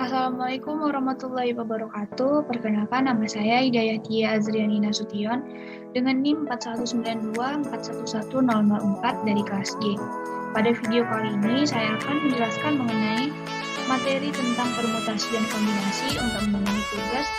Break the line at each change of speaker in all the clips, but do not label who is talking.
Assalamualaikum warahmatullahi wabarakatuh. Perkenalkan, nama saya Hidayatia Azriani Nasution dengan NIM 4192411004 dari kelas G. Pada video kali ini saya akan menjelaskan mengenai materi tentang permutasi dan kombinasi untuk memenuhi tugas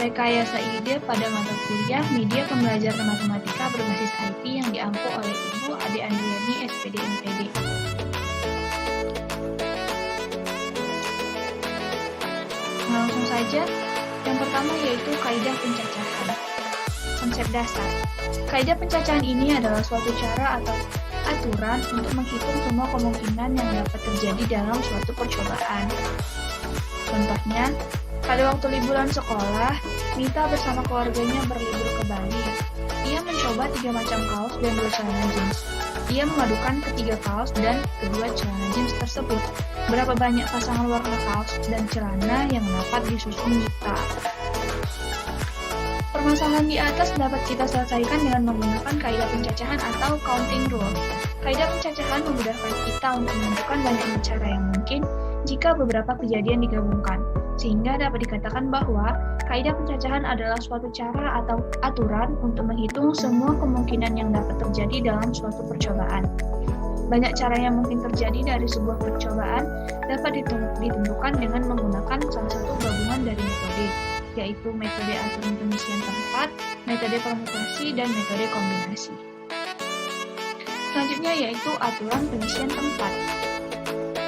rekayasa ide pada mata kuliah Media Pembelajaran Matematika berbasis IT yang diampu oleh Ibu Ade Andriani, SPD MPD. Langsung saja, yang pertama yaitu kaidah pencacahan. Konsep dasar. Kaidah pencacahan ini adalah suatu cara atau aturan untuk menghitung semua kemungkinan yang dapat terjadi dalam suatu percobaan. Contohnya, pada waktu liburan sekolah, Mita bersama keluarganya berlibur ke Bali. Ia mencoba 3 macam kaos dan 2 celana jeans. Ia memadukan ketiga kaos dan kedua celana jeans tersebut. Berapa banyak pasangan warna kaos dan celana yang dapat disusun Mita? Permasalahan di atas dapat kita selesaikan dengan menggunakan kaidah pencacahan atau counting rule. Kaidah pencacahan memudahkan kita untuk menentukan banyaknya cara yang mungkin jika beberapa kejadian digabungkan, sehingga dapat dikatakan bahwa kaidah pencacahan adalah suatu cara atau aturan untuk menghitung semua kemungkinan yang dapat terjadi dalam suatu percobaan. Banyak cara yang mungkin terjadi dari sebuah percobaan dapat ditentukan dengan menggunakan salah satu gabungan dari metode, yaitu metode aturan pengisian tempat, metode permutasi, dan metode kombinasi. Selanjutnya yaitu aturan pengisian tempat.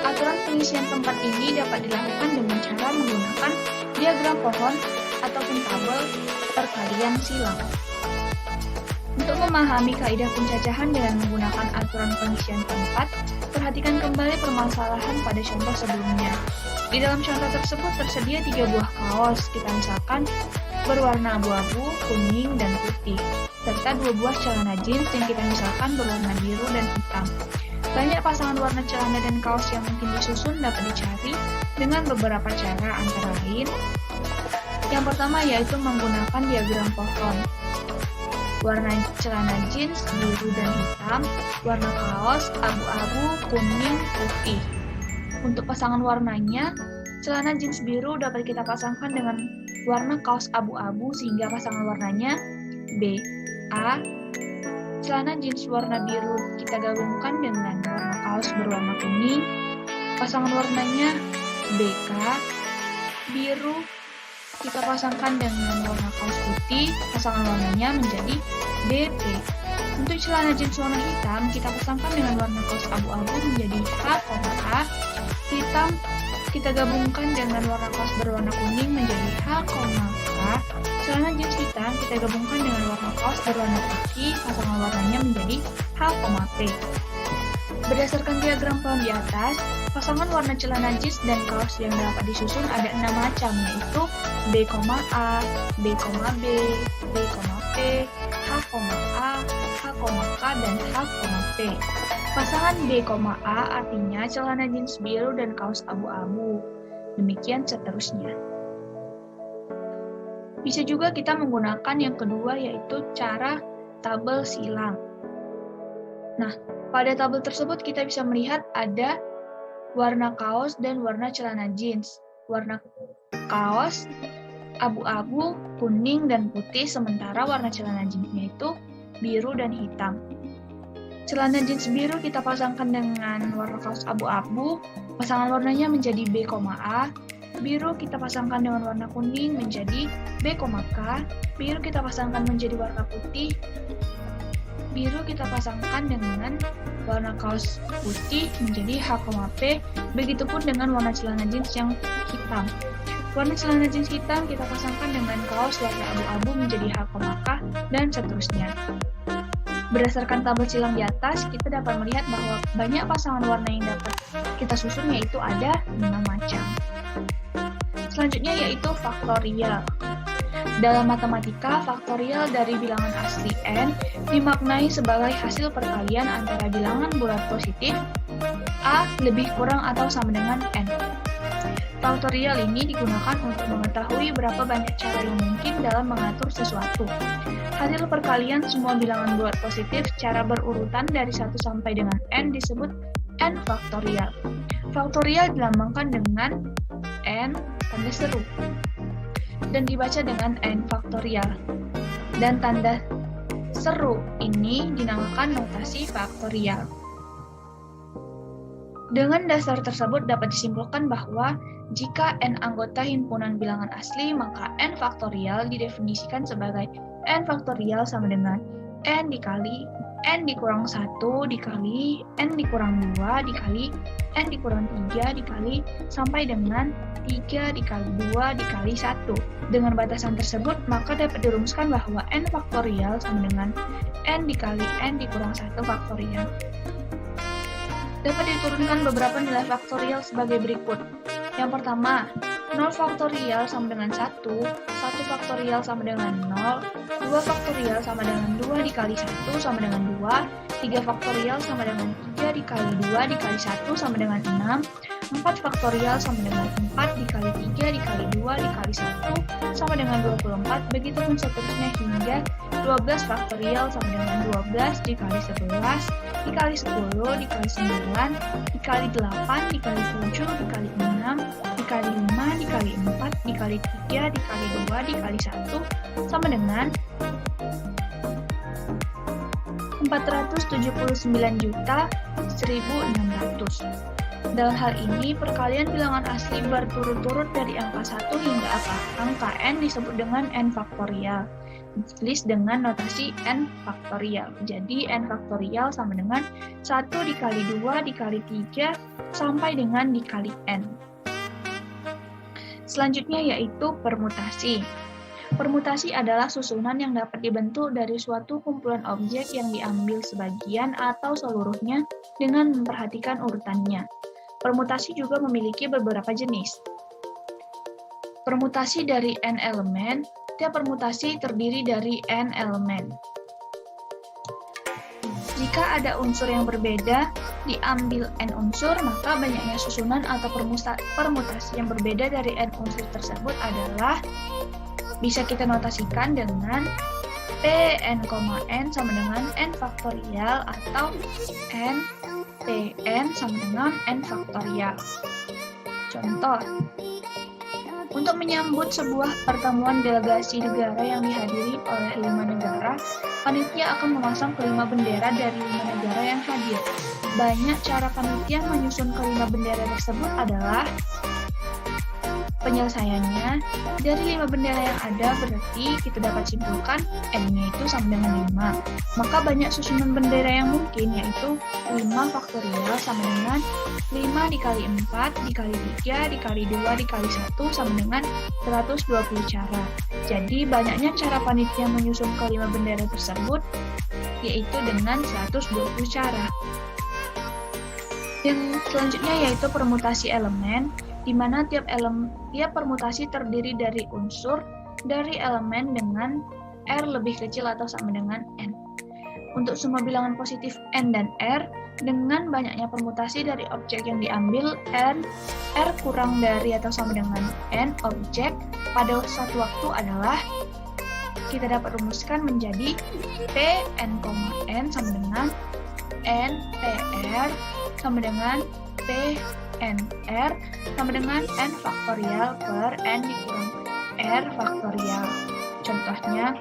Aturan pengisian tempat ini dapat dilakukan dengan cara menggunakan diagram pohon ataupun tabel perkalian silang. Untuk memahami kaidah pencacahan dengan menggunakan aturan pengisian tempat, perhatikan kembali permasalahan pada contoh sebelumnya. Di dalam contoh tersebut tersedia 3 buah kaos, kita misalkan berwarna abu-abu, kuning, dan putih, serta 2 buah celana jeans yang kita misalkan berwarna biru dan hitam. Banyak pasangan warna celana dan kaos yang mungkin disusun dapat dicari dengan beberapa cara, antara lain yang pertama yaitu menggunakan diagram pohon. Warna celana jeans biru dan hitam, warna kaos abu-abu, kuning, putih. Untuk pasangan warnanya, celana jeans biru dapat kita pasangkan dengan warna kaos abu-abu sehingga pasangan warnanya B, A. Celana jeans warna biru kita gabungkan dengan warna kaos berwarna kuning, pasangan warnanya BK. Biru kita pasangkan dengan warna kaos putih, pasangan warnanya menjadi BP. Untuk celana jeans warna hitam, kita pasangkan dengan warna kaos abu-abu menjadi H,A. Hitam kita gabungkan dengan warna kaos berwarna kuning menjadi H,K. Celana jeans hitam kita gabungkan dengan warna kaos berwarna putih, pasangan warnanya menjadi H,P. Berdasarkan diagram pohon di atas, pasangan warna celana jeans dan kaos yang dapat disusun ada 6 macam, yaitu B,A, B,B, B,P, H,A, H,K, dan H,P. Pasangan B,A artinya celana jeans biru dan kaos abu-abu. Demikian seterusnya. Bisa juga kita menggunakan yang kedua yaitu cara tabel silang. Nah, pada tabel tersebut kita bisa melihat ada warna kaos dan warna celana jeans. Warna kaos abu-abu, kuning, dan putih, sementara warna celana jeansnya itu biru dan hitam. Celana jeans biru kita pasangkan dengan warna kaos abu-abu, pasangan warnanya menjadi B,A. Biru kita pasangkan dengan warna kuning menjadi B,K. Biru kita pasangkan menjadi warna putih. Biru kita pasangkan dengan warna kaos putih menjadi H,P. Begitupun dengan warna celana jeans yang hitam. Warna celana jeans hitam kita pasangkan dengan kaos warna abu-abu menjadi H,K, dan seterusnya. Berdasarkan tabel silang di atas, kita dapat melihat bahwa banyak pasangan warna yang dapat kita susun, yaitu ada 5 macam. Selanjutnya yaitu faktorial. Dalam matematika, faktorial dari bilangan asli n dimaknai sebagai hasil perkalian antara bilangan bulat positif a lebih kurang atau sama dengan n. Faktorial ini digunakan untuk mengetahui berapa banyak cara yang mungkin dalam mengatur sesuatu. Hasil perkalian semua bilangan bulat positif secara berurutan dari 1 sampai dengan n disebut n faktorial. Faktorial dilambangkan dengan n tanda seru, dan dibaca dengan n faktorial. Dan tanda seru ini dinamakan notasi faktorial. Dengan dasar tersebut dapat disimpulkan bahwa jika n anggota himpunan bilangan asli, maka n faktorial didefinisikan sebagai n faktorial sama dengan n dikali n dikurang 1 dikali n dikurang 2 dikali n dikurang 3 dikali sampai dengan 3 dikali 2 dikali 1. Dengan batasan tersebut, maka dapat dirumuskan bahwa n faktorial sama dengan n dikali n dikurang 1 faktorial. Dapat diturunkan beberapa nilai faktorial sebagai berikut. Yang pertama, 0 faktorial sama dengan 1, 1 faktorial sama dengan 0, 2 faktorial sama dengan 2 dikali 1 sama dengan 2, 3 faktorial sama dengan 3 dikali 2 dikali 1 sama dengan 6, 4 faktorial sama dengan 4 dikali 3 dikali 2 dikali 1 sama dengan 24, begitu pun seterusnya hingga 12 faktorial sama dengan 12 dikali 11 dikali 10 dikali 9 dikali 8 dikali 7 dikali 6 dikali 5 dikali 4 dikali 3 dikali 2 dikali 1 sama dengan 479.100. Dalam hal ini, perkalian bilangan asli berturut-turut dari angka 1 hingga angka n disebut dengan n faktorial. Ditulis dengan notasi n faktorial. Jadi, n faktorial sama dengan 1 dikali 2 dikali 3 sampai dengan dikali n. Selanjutnya yaitu permutasi. Permutasi adalah susunan yang dapat dibentuk dari suatu kumpulan objek yang diambil sebagian atau seluruhnya dengan memperhatikan urutannya. Permutasi juga memiliki beberapa jenis. Permutasi dari n elemen, tiap permutasi terdiri dari n elemen. Jika ada unsur yang berbeda, diambil n unsur, maka banyaknya susunan atau permutasi yang berbeda dari n unsur tersebut adalah bisa kita notasikan dengan Pn, n sama dengan n faktorial atau n Pn sama dengan n faktorial. Contoh, untuk menyambut sebuah pertemuan delegasi negara yang dihadiri oleh 5 negara, panitia akan memasang kelima bendera dari 5 negara yang hadir. Banyak cara panitia menyusun kelima bendera tersebut adalah penyelesaiannya dari 5 bendera yang ada, berarti kita dapat simpulkan n-nya itu sama dengan 5. Maka banyak susunan bendera yang mungkin, yaitu 5 faktorial sama dengan 5 dikali 4 dikali 3 dikali 2 dikali 1 sama dengan 120 cara. Jadi banyaknya cara panitia menyusun kelima bendera tersebut yaitu dengan 120 cara. Yang selanjutnya yaitu permutasi elemen, di mana tiap permutasi terdiri dari unsur dari elemen dengan R lebih kecil atau sama dengan N. Untuk semua bilangan positif N dan R, dengan banyaknya permutasi dari objek yang diambil N, R kurang dari atau sama dengan N objek pada suatu waktu adalah kita dapat rumuskan menjadi Pn, n sama dengan N PR sama dengan PNR sama dengan n faktorial per n dikurang r faktorial. Contohnya,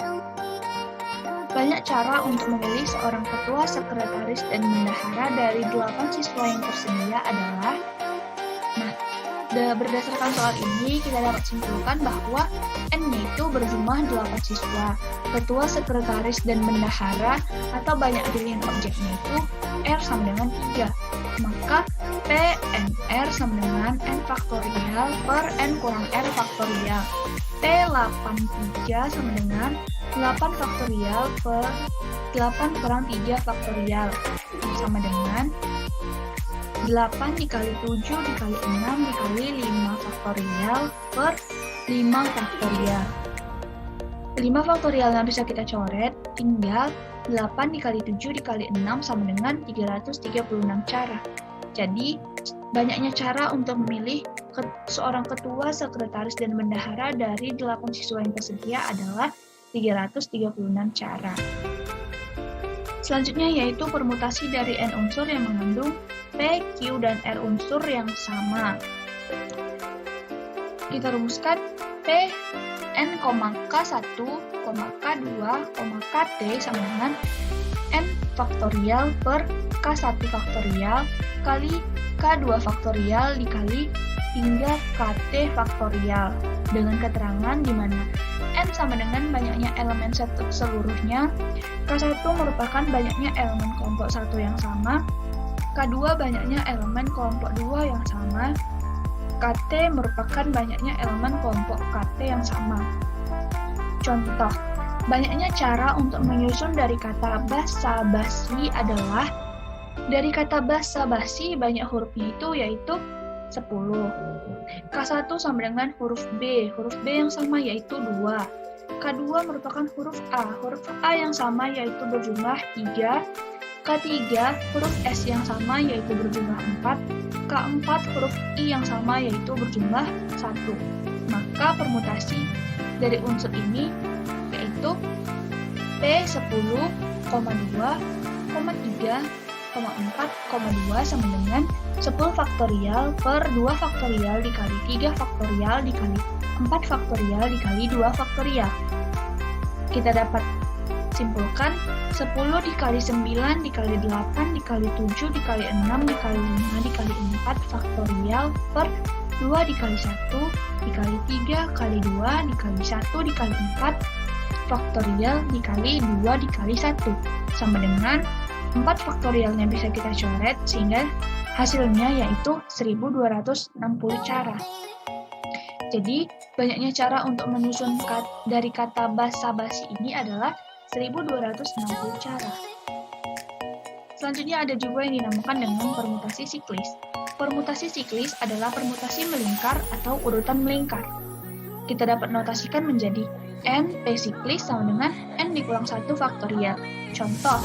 banyak cara untuk memilih seorang ketua, sekretaris, dan bendahara dari 8 siswa yang tersedia adalah, berdasarkan soal ini kita dapat simpulkan bahwa n-nya itu berjumlah 8 siswa. Ketua, sekretaris, dan bendahara atau banyak pilihan objeknya itu R sama dengan 3. Maka PNR sama dengan n faktorial per n kurang r faktorial. P83 sama dengan 8 faktorial per 8 kurang 3 faktorial sama dengan 8 dikali 7 dikali 6 dikali 5 faktorial per 5 faktorial. 5 faktorial yang bisa kita coret, tinggal 8 dikali 7 dikali 6 sama dengan 336 cara. Jadi, banyaknya cara untuk memilih seorang ketua, sekretaris, dan bendahara dari 8 siswa yang tersedia adalah 336 cara. Selanjutnya yaitu permutasi dari n unsur yang mengandung P, Q, dan R unsur yang sama. Kita rumuskan P N, K1, K2, KT sama dengan N faktorial per K1 faktorial kali K2 faktorial dikali hingga KT faktorial dengan keterangan di mana N sama dengan banyaknya elemen seluruhnya, K1 merupakan banyaknya elemen kelompok 1 yang sama, K2 banyaknya elemen kelompok 2 yang sama, KT merupakan banyaknya elemen kelompok KT yang sama. Contoh, banyaknya cara untuk menyusun dari kata basa-basi adalah dari kata basa-basi banyak hurufnya itu yaitu 10. K1 sama dengan huruf B yang sama yaitu 2. K2 merupakan huruf A yang sama yaitu berjumlah 3. K3 huruf S yang sama yaitu berjumlah 4. K4 huruf I yang sama yaitu berjumlah 1. Maka permutasi dari unsur ini yaitu P10,2, 3, 4,2 sama dengan 10 faktorial per 2 faktorial dikali 3 faktorial dikali 4 faktorial dikali 2 faktorial. Kita dapat simpulkan 10 dikali 9 dikali 8 dikali 7 dikali 6 dikali 5 dikali 4 faktorial per 2 dikali 1 dikali 3 kali 2 dikali 1 dikali 4 faktorial dikali 2 dikali 1 sama dengan 4 faktorialnya bisa kita coret sehingga hasilnya yaitu 1260 cara. Jadi, banyaknya cara untuk menyusun dari kata basa-basi ini adalah 1260 cara. Selanjutnya ada juga yang dinamakan dengan permutasi siklis. Permutasi siklis adalah permutasi melingkar atau urutan melingkar. Kita dapat notasikan menjadi N P siklis sama dengan N dikurang 1 faktorial. Contoh,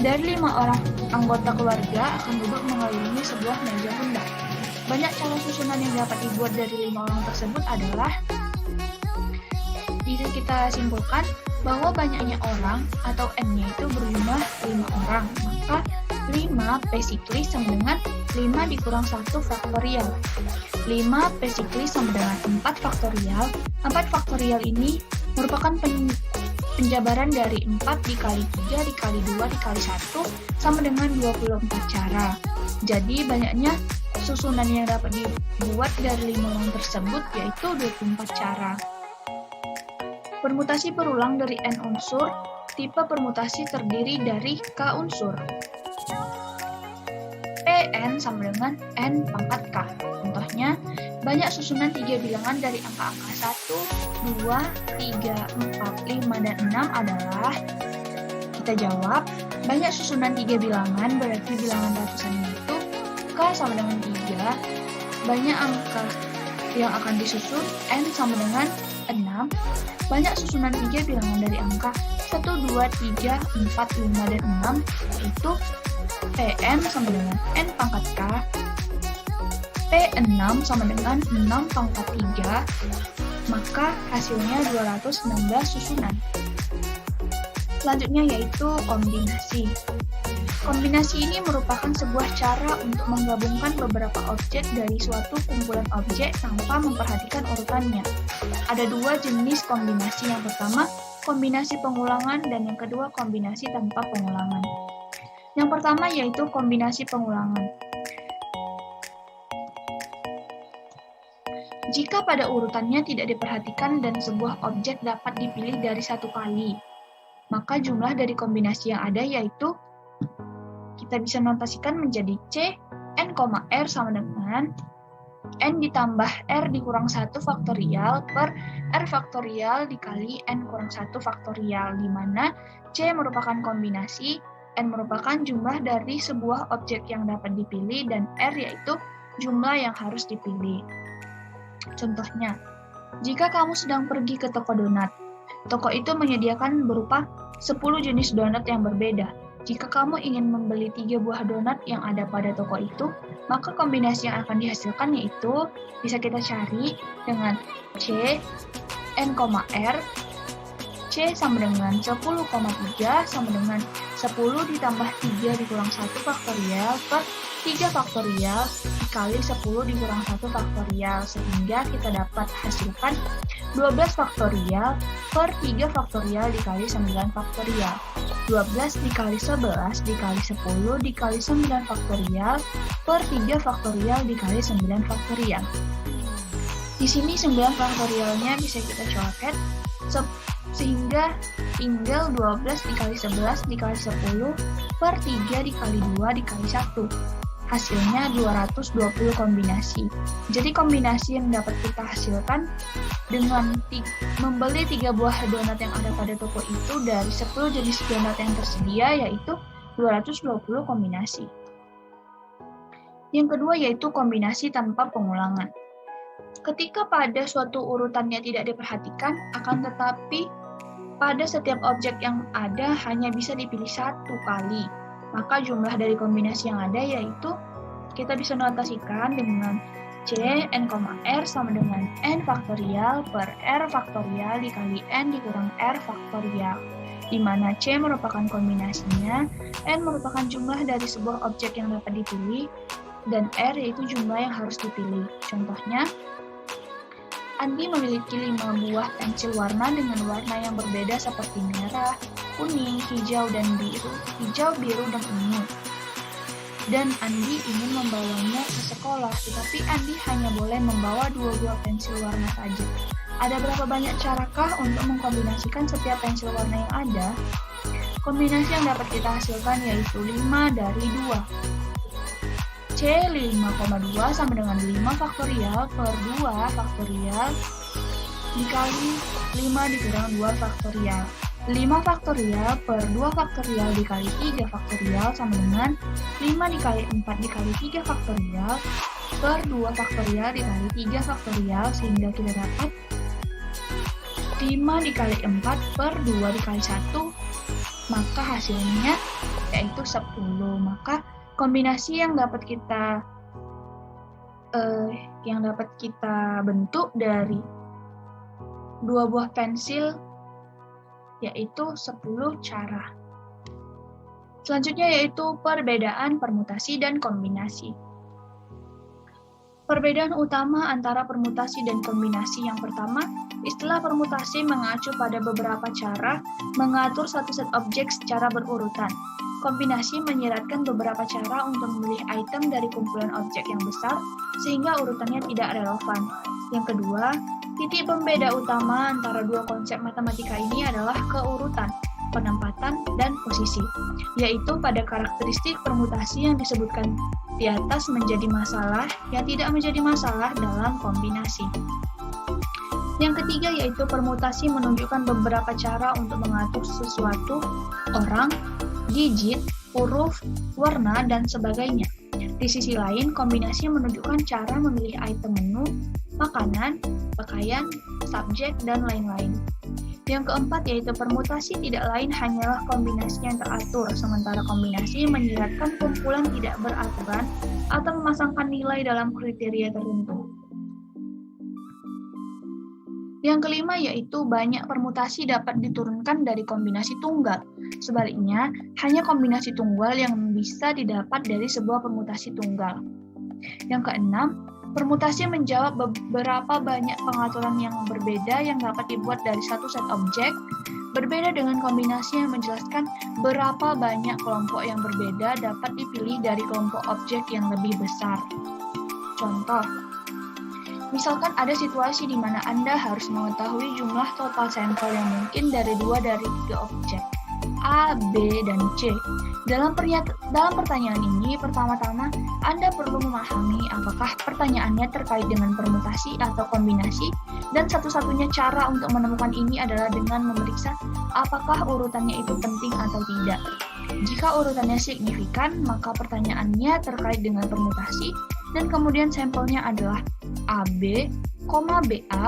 dari 5 orang anggota keluarga akan duduk mengelilingi sebuah meja bundar. Banyak cara susunan yang dapat dibuat dari 5 orang tersebut adalah bisa kita simpulkan bahwa banyaknya orang atau N-nya itu berjumlah 5 orang. Maka 5 P siklis sama dengan 5 dikurang 1 faktorial. 5 P siklis sama dengan 4 faktorial. 4 faktorial ini merupakan penjabaran dari 4 dikali 3 dikali 2 dikali 1 sama dengan 24 cara. Jadi banyaknya susunan yang dapat dibuat dari 5 orang tersebut yaitu 24 cara. Permutasi berulang dari N unsur, tipe permutasi terdiri dari K unsur. Pn sama dengan N pangkat K. Contohnya, banyak susunan 3 bilangan dari angka-angka 1, 2, 3, 4, 5, dan 6 adalah, kita jawab, banyak susunan 3 bilangan berarti bilangan ratusannya itu K sama dengan 3, banyak angka yang akan disusun N sama dengan 6, banyak susunan 3 bilangan dari angka 1, 2, 3, 4, 5, dan 6 yaitu Pn sama dengan N pangkat K, P6 sama dengan 6 pangkat 3, maka hasilnya 216 susunan. Selanjutnya yaitu kombinasi. Kombinasi ini merupakan sebuah cara untuk menggabungkan beberapa objek dari suatu kumpulan objek tanpa memperhatikan urutannya. Ada 2 jenis kombinasi, yang pertama kombinasi pengulangan dan yang kedua kombinasi tanpa pengulangan. Yang pertama yaitu kombinasi pengulangan. Jika pada urutannya tidak diperhatikan dan sebuah objek dapat dipilih dari satu kali, maka jumlah dari kombinasi yang ada yaitu kita bisa notasikan menjadi C, N, R sama dengan N ditambah R dikurang 1 faktorial per R faktorial dikali N kurang 1 faktorial, di mana C merupakan kombinasi, N merupakan jumlah dari sebuah objek yang dapat dipilih, dan R yaitu jumlah yang harus dipilih. Contohnya, jika kamu sedang pergi ke toko donat, toko itu menyediakan berupa 10 jenis donat yang berbeda. Jika kamu ingin membeli 3 buah donat yang ada pada toko itu, maka kombinasi yang akan dihasilkan yaitu bisa kita cari dengan C, N, R, C sama dengan 10,3 sama dengan 10 ditambah 3 dikurang 1 faktorial per 3 faktorial dikali 10 dikurang 1 faktorial, sehingga kita dapat hasilkan 12 faktorial per 3 faktorial dikali 9 faktorial. 12 dikali 11 dikali 10 dikali 9 faktorial per 3 faktorial dikali 9 faktorial. Di sini 9 faktorialnya bisa kita coret, sehingga tinggal 12 dikali 11 dikali 10 per 3 dikali 2 dikali 1. Hasilnya 220 kombinasi. Jadi kombinasi yang dapat kita hasilkan dengan membeli 3 buah donat yang ada pada toko itu dari 10 jenis donat yang tersedia, yaitu 220 kombinasi. Yang kedua yaitu kombinasi tanpa pengulangan. Ketika pada suatu urutannya tidak diperhatikan, akan tetapi pada setiap objek yang ada hanya bisa dipilih satu kali, maka jumlah dari kombinasi yang ada yaitu kita bisa notasikan dengan C, N, R sama dengan N faktorial per R faktorial dikali N dikurang R faktorial, di mana C merupakan kombinasinya, N merupakan jumlah dari sebuah objek yang dapat dipilih, dan R yaitu jumlah yang harus dipilih. Contohnya, Andi memiliki 5 buah pensil warna dengan warna yang berbeda seperti merah, kuning, hijau, dan biru, dan ungu. Dan Andi ingin membawanya ke sekolah, tetapi Andi hanya boleh membawa 2 buah pensil warna saja. Ada berapa banyak carakah untuk mengkombinasikan setiap pensil warna yang ada? Kombinasi yang dapat kita hasilkan yaitu 5 dari 2. C 5,2 sama dengan 5 faktorial per 2 faktorial dikali 5 dikurang 2 faktorial. 5 faktorial per 2 faktorial dikali 3 faktorial sama dengan 5 dikali 4 dikali 3 faktorial per 2 faktorial dikali 3 faktorial, sehingga kita dapat 5 dikali 4 per 2 dikali 1, maka hasilnya yaitu 10. Maka kombinasi yang dapat kita bentuk dari 2 buah pensil yaitu 10 cara. Selanjutnya yaitu perbedaan permutasi dan kombinasi. Perbedaan utama antara permutasi dan kombinasi yang pertama, istilah permutasi mengacu pada beberapa cara mengatur satu set objek secara berurutan. Kombinasi menyiratkan beberapa cara untuk memilih item dari kumpulan objek yang besar sehingga urutannya tidak relevan. Yang kedua, titik pembeda utama antara dua konsep matematika ini adalah keurutan, penempatan, dan posisi, yaitu pada karakteristik permutasi yang disebutkan di atas menjadi masalah yang tidak menjadi masalah dalam kombinasi. Yang ketiga yaitu permutasi menunjukkan beberapa cara untuk mengatur sesuatu, orang, digit, huruf, warna, dan sebagainya. Di sisi lain, kombinasi menunjukkan cara memilih item menu, makanan, pakaian, subjek, dan lain-lain. Yang keempat yaitu permutasi tidak lain hanyalah kombinasi yang teratur, sementara kombinasi menyiratkan kumpulan tidak beraturan atau memasangkan nilai dalam kriteria tertentu. Yang kelima yaitu banyak permutasi dapat diturunkan dari kombinasi tunggal. Sebaliknya, hanya kombinasi tunggal yang bisa didapat dari sebuah permutasi tunggal. Yang keenam, permutasi menjawab beberapa banyak pengaturan yang berbeda yang dapat dibuat dari satu set objek, berbeda dengan kombinasi yang menjelaskan berapa banyak kelompok yang berbeda dapat dipilih dari kelompok objek yang lebih besar. Contoh, misalkan ada situasi di mana Anda harus mengetahui jumlah total sampel yang mungkin dari 2 dari 3 objek, A, B, dan C. Dalam pertanyaan ini, pertama-tama Anda perlu memahami apakah pertanyaannya terkait dengan permutasi atau kombinasi, dan satu-satunya cara untuk menemukan ini adalah dengan memeriksa apakah urutannya itu penting atau tidak. Jika urutannya signifikan, maka pertanyaannya terkait dengan permutasi, dan kemudian sampelnya adalah AB, BA,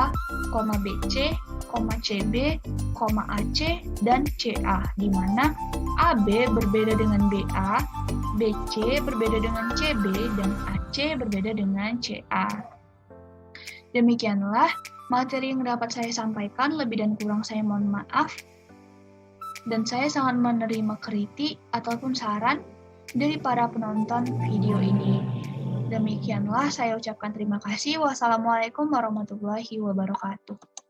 BC, CB, AC, dan CA, di mana AB berbeda dengan BA, BC berbeda dengan CB, dan AC berbeda dengan CA. Demikianlah materi yang dapat saya sampaikan, lebih dan kurang saya mohon maaf, dan saya sangat menerima kritik ataupun saran dari para penonton video ini. Demikianlah saya ucapkan terima kasih. Wassalamualaikum warahmatullahi wabarakatuh.